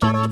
Hello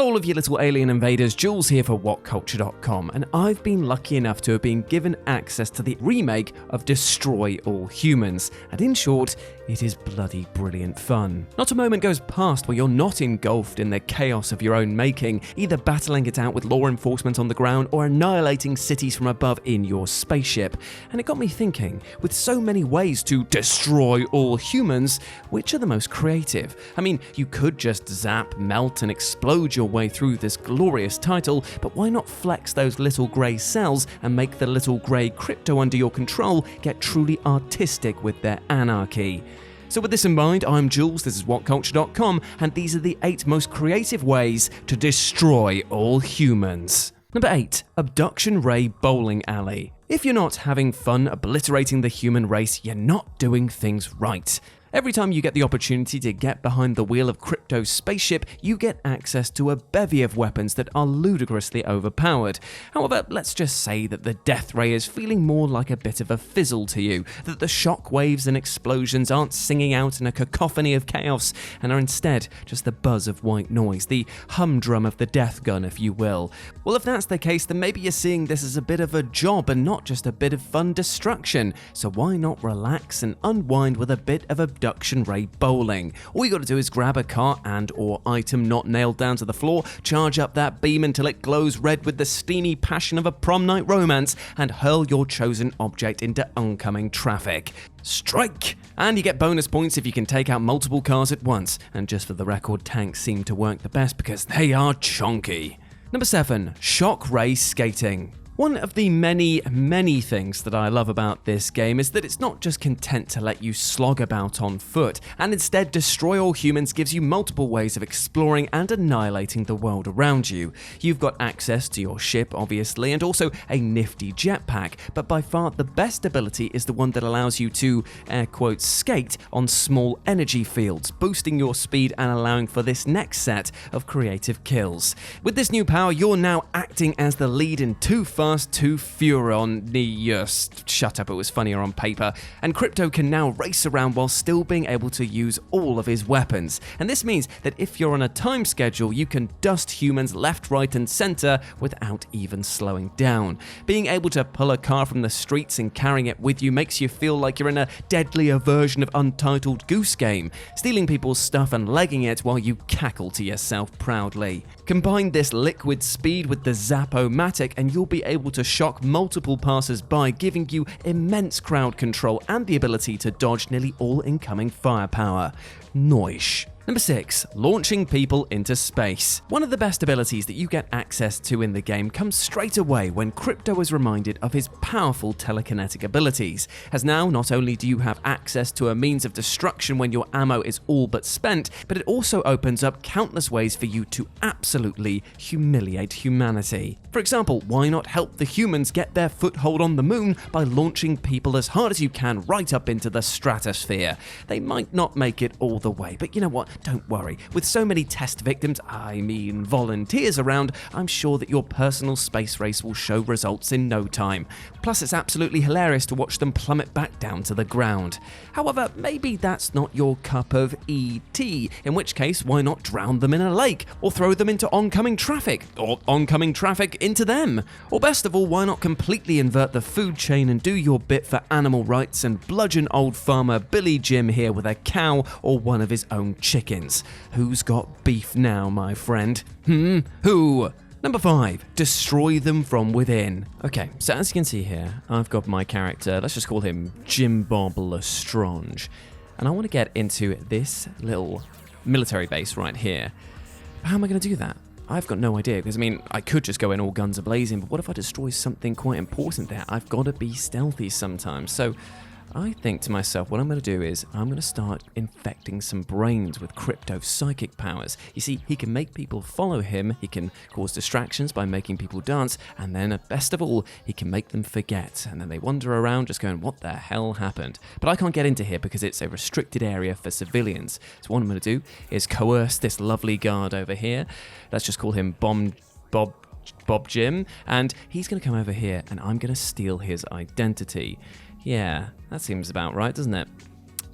all of you little alien invaders, Jules here for WhatCulture.com, and I've been lucky enough to have been given access to the remake of Destroy All Humans, and in short, it is bloody brilliant fun. Not a moment goes past where you're not engulfed in the chaos of your own making, either battling it out with law enforcement on the ground or annihilating cities from above in your spaceship. And it got me thinking, with so many ways to destroy all humans, which are the most creative? I mean, you could just zap, melt and explode your way through this glorious title, but why not flex those little grey cells and make the little grey crypto under your control get truly artistic with their anarchy? So with this in mind, I'm Jules, this is WhatCulture.com, and these are the 8 most creative ways to destroy all humans. Number 8. Abduction Ray Bowling Alley. If you're not having fun obliterating the human race, you're not doing things right. Every time you get the opportunity to get behind the wheel of Crypto's spaceship, you get access to a bevy of weapons that are ludicrously overpowered. However, let's just say that the death ray is feeling more like a bit of a fizzle to you, that the shock waves and explosions aren't singing out in a cacophony of chaos, and are instead just the buzz of white noise, the humdrum of the death gun, if you will. Well, if that's the case, then maybe you're seeing this as a bit of a job and not just a bit of fun destruction. So why not relax and unwind with a bit of Abduction Ray Bowling? All you got to do is grab a car and or item not nailed down to the floor, charge up that beam until it glows red with the steamy passion of a prom night romance, and hurl your chosen object into oncoming traffic. Strike! And you get bonus points if you can take out multiple cars at once. And just for the record, tanks seem to work the best because they are chonky. Number 7. Shock Ray Skating. One of the many things that I love about this game is that it's not just content to let you slog about on foot, and instead Destroy All Humans gives you multiple ways of exploring and annihilating the world around you. You've got access to your ship, obviously, and also a nifty jetpack, but by far the best ability is the one that allows you to, air quotes, skate on small energy fields, boosting your speed and allowing for this next set of creative kills. With this new power, you're now acting as the lead in Too Fast, Too Furious. Shut up, it was funnier on paper. And Crypto can now race around while still being able to use all of his weapons. And this means that if you're on a time schedule, you can dust humans left, right, and center without even slowing down. Being able to pull a car from the streets and carrying it with you makes you feel like you're in a deadlier version of Untitled Goose Game, stealing people's stuff and legging it while you cackle to yourself proudly. Combine this liquid speed with the Zap-O-Matic and you'll be able to shock multiple passers-by, giving you immense crowd control and the ability to dodge nearly all incoming firepower. Noish. Number 6. Launching people into space. One of the best abilities that you get access to in the game comes straight away when Crypto is reminded of his powerful telekinetic abilities, as now not only do you have access to a means of destruction when your ammo is all but spent, but it also opens up countless ways for you to absolutely humiliate humanity. For example, why not help the humans get their foothold on the moon by launching people as hard as you can right up into the stratosphere? They might not make it all the way, but you know what? Don't worry. With so many test victims, volunteers around, I'm sure that your personal space race will show results in no time. Plus, it's absolutely hilarious to watch them plummet back down to the ground. However, maybe that's not your cup of ET, in which case, why not drown them in a lake, or throw them into oncoming traffic, or oncoming traffic into them? Or best of all, why not completely invert the food chain and do your bit for animal rights and bludgeon old farmer Billy Jim here with a cow or one of his own chickens? Who's got beef now, my friend? Who? Number 5. Destroy them from within. Okay, so as you can see here, I've got my character, let's just call him Jim Bob Lestrange. And I want to get into this little military base right here. How am I going to do that? I've got no idea, because I could just go in all guns a-blazing, but what if I destroy something quite important there? I've got to be stealthy sometimes, so I think to myself, what I'm going to do is I'm going to start infecting some brains with Crypto's psychic powers. You see, he can make people follow him, he can cause distractions by making people dance, and then, best of all, he can make them forget, and then they wander around just going, what the hell happened? But I can't get into here because it's a restricted area for civilians. So what I'm going to do is coerce this lovely guard over here. Let's just call him Bob Jim, and he's going to come over here, and I'm going to steal his identity. Yeah, that seems about right, doesn't it?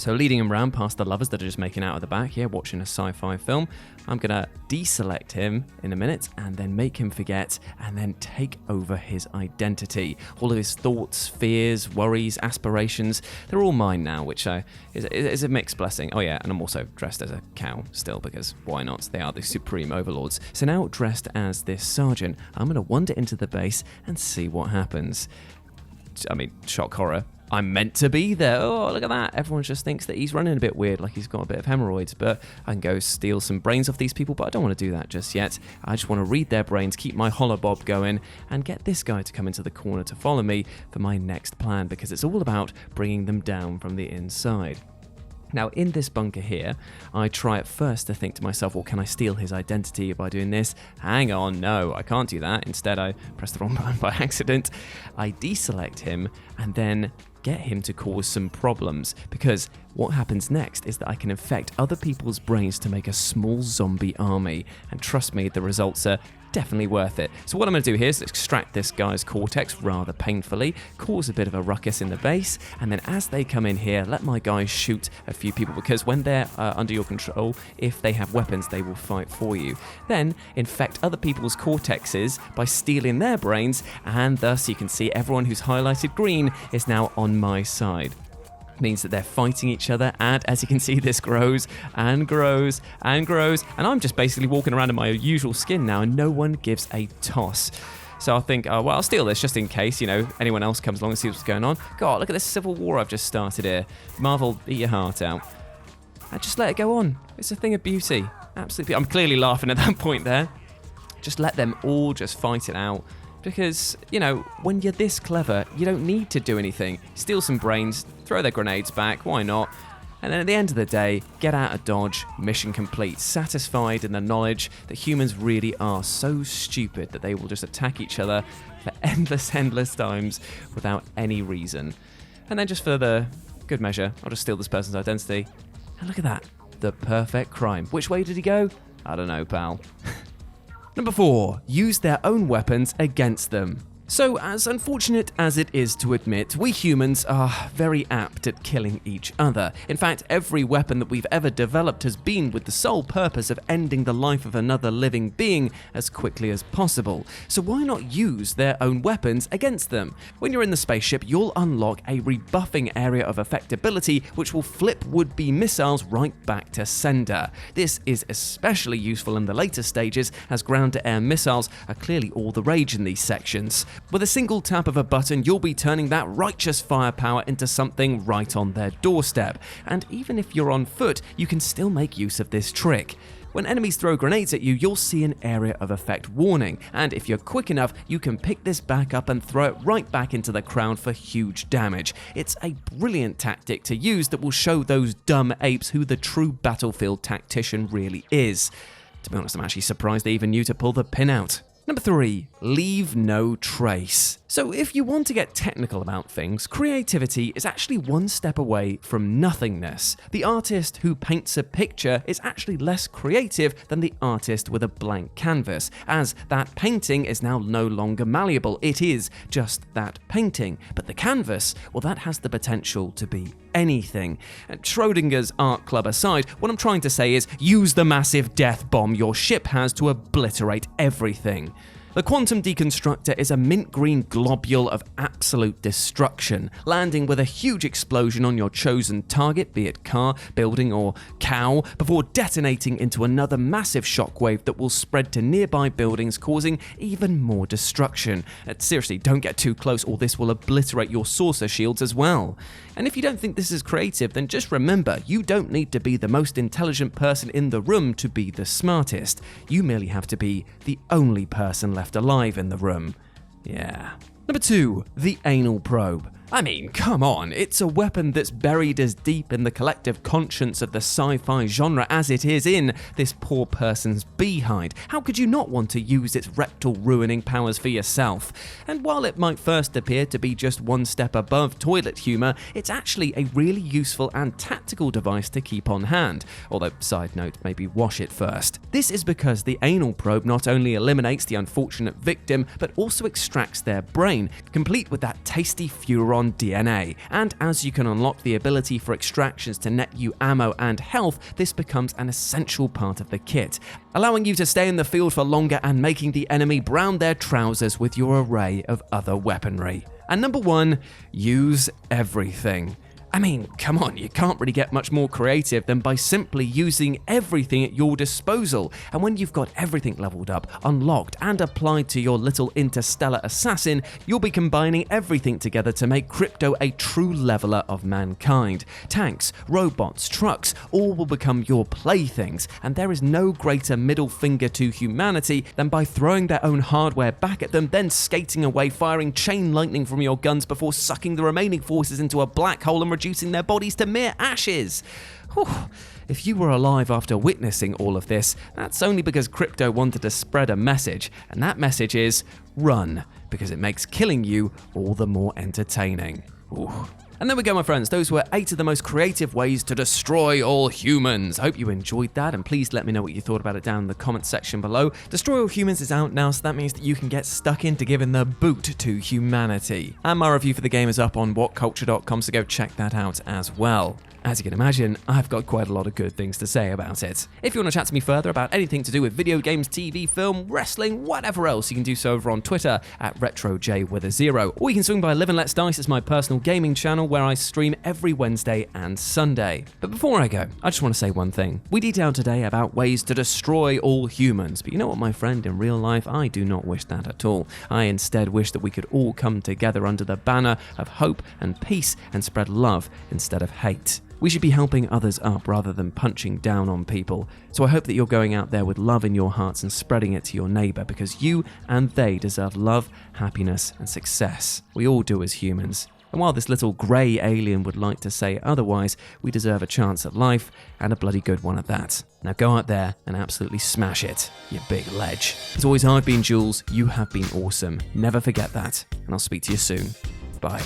So leading him around past the lovers that are just making out at the back here, watching a sci-fi film, I'm going to deselect him in a minute and then make him forget and then take over his identity. All of his thoughts, fears, worries, aspirations, they're all mine now, which is a mixed blessing. Oh yeah, and I'm also dressed as a cow still because why not? They are the supreme overlords. So now dressed as this sergeant, I'm going to wander into the base and see what happens. I mean, shock horror. I'm meant to be there. Oh, look at that. Everyone just thinks that he's running a bit weird, like he's got a bit of hemorrhoids. But I can go steal some brains off these people, but I don't want to do that just yet. I just want to read their brains, keep my holobob going, and get this guy to come into the corner to follow me for my next plan, because it's all about bringing them down from the inside. Now, in this bunker here, I try at first to think to myself, well, can I steal his identity by doing this? Hang on, no, I can't do that. Instead, I press the wrong button by accident. I deselect him and then get him to cause some problems, because what happens next is that I can infect other people's brains to make a small zombie army, and trust me, the results are definitely worth it. So what I'm going to do here is extract this guy's cortex rather painfully, cause a bit of a ruckus in the base, and then as they come in here, let my guys shoot a few people, because when they're under your control, if they have weapons, they will fight for you. Then infect other people's cortexes by stealing their brains, and thus you can see everyone who's highlighted green is now on my side. Means that they're fighting each other, and as you can see, this grows and grows and grows, and I'm just basically walking around in my usual skin now, and no one gives a toss. So I think, well, I'll steal this just in case, anyone else comes along and sees what's going on. God, look at this civil war I've just started here. Marvel, eat your heart out. And just let it go on. It's a thing of beauty. Absolutely. I'm clearly laughing at that point there. Just let them all just fight it out. Because, when you're this clever, you don't need to do anything. Steal some brains, throw their grenades back, why not? And then at the end of the day, get out of Dodge, mission complete, satisfied in the knowledge that humans really are so stupid that they will just attack each other for endless times without any reason. And then just for the good measure, I'll just steal this person's identity. And look at that, the perfect crime. Which way did he go? I don't know, pal. Number 4, use their own weapons against them. So, as unfortunate as it is to admit, we humans are very apt at killing each other. In fact, every weapon that we've ever developed has been with the sole purpose of ending the life of another living being as quickly as possible. So why not use their own weapons against them? When you're in the spaceship, you'll unlock a rebuffing area of effectability which will flip would-be missiles right back to sender. This is especially useful in the later stages, as ground-to-air missiles are clearly all the rage in these sections. With a single tap of a button, you'll be turning that righteous firepower into something right on their doorstep. And even if you're on foot, you can still make use of this trick. When enemies throw grenades at you, you'll see an area of effect warning, and if you're quick enough, you can pick this back up and throw it right back into the crowd for huge damage. It's a brilliant tactic to use that will show those dumb apes who the true battlefield tactician really is. To be honest, I'm actually surprised they even knew to pull the pin out. Number 3, leave no trace. So if you want to get technical about things, creativity is actually one step away from nothingness. The artist who paints a picture is actually less creative than the artist with a blank canvas, as that painting is now no longer malleable. It is just that painting. But the canvas, well, that has the potential to be anything. And Schrodinger's art club aside, what I'm trying to say is use the massive death bomb your ship has to obliterate everything. The Quantum Deconstructor is a mint green globule of absolute destruction, landing with a huge explosion on your chosen target, be it car, building or cow, before detonating into another massive shockwave that will spread to nearby buildings, causing even more destruction. Seriously, don't get too close or this will obliterate your saucer shields as well. And if you don't think this is creative, then just remember, you don't need to be the most intelligent person in the room to be the smartest. You merely have to be the only person left alive in the room. Yeah. Number 2, the anal probe. I mean, come on, it's a weapon that's buried as deep in the collective conscience of the sci-fi genre as it is in this poor person's behind. How could you not want to use its rectal-ruining powers for yourself? And while it might first appear to be just one step above toilet humor, it's actually a really useful and tactical device to keep on hand. Although, side note, maybe wash it first. This is because the anal probe not only eliminates the unfortunate victim, but also extracts their brain, complete with that tasty furon on DNA. And as you can unlock the ability for extractions to net you ammo and health, this becomes an essential part of the kit, allowing you to stay in the field for longer and making the enemy brown their trousers with your array of other weaponry. And number 1, use everything. I mean, come on, you can't really get much more creative than by simply using everything at your disposal. And when you've got everything leveled up, unlocked, and applied to your little interstellar assassin, you'll be combining everything together to make Crypto a true leveler of mankind. Tanks, robots, trucks, all will become your playthings, and there is no greater middle finger to humanity than by throwing their own hardware back at them, then skating away, firing chain lightning from your guns before sucking the remaining forces into a black hole and reducing their bodies to mere ashes. Whew. If you were alive after witnessing all of this, that's only because Crypto wanted to spread a message, and that message is run, because it makes killing you all the more entertaining. Ooh. And there we go, my friends. Those were 8 of the most creative ways to destroy all humans. I hope you enjoyed that, and please let me know what you thought about it down in the comments section below. Destroy All Humans is out now, so that means that you can get stuck into giving the boot to humanity. And my review for the game is up on WhatCulture.com, so go check that out as well. As you can imagine, I've got quite a lot of good things to say about it. If you want to chat to me further about anything to do with video games, TV, film, wrestling, whatever else, you can do so over on Twitter at RetroJ0, or you can swing by Live and Let's Dice as my personal gaming channel where I stream every Wednesday and Sunday. But before I go, I just want to say one thing. We detailed today about ways to destroy all humans, but you know what, my friend, in real life, I do not wish that at all. I instead wish that we could all come together under the banner of hope and peace and spread love instead of hate. We should be helping others up rather than punching down on people. So I hope that you're going out there with love in your hearts and spreading it to your neighbor, because you and they deserve love, happiness, and success. We all do as humans. And while this little grey alien would like to say otherwise, we deserve a chance at life, and a bloody good one at that. Now go out there and absolutely smash it, you big ledge. As always, I've been Jules, you have been awesome. Never forget that, and I'll speak to you soon. Bye.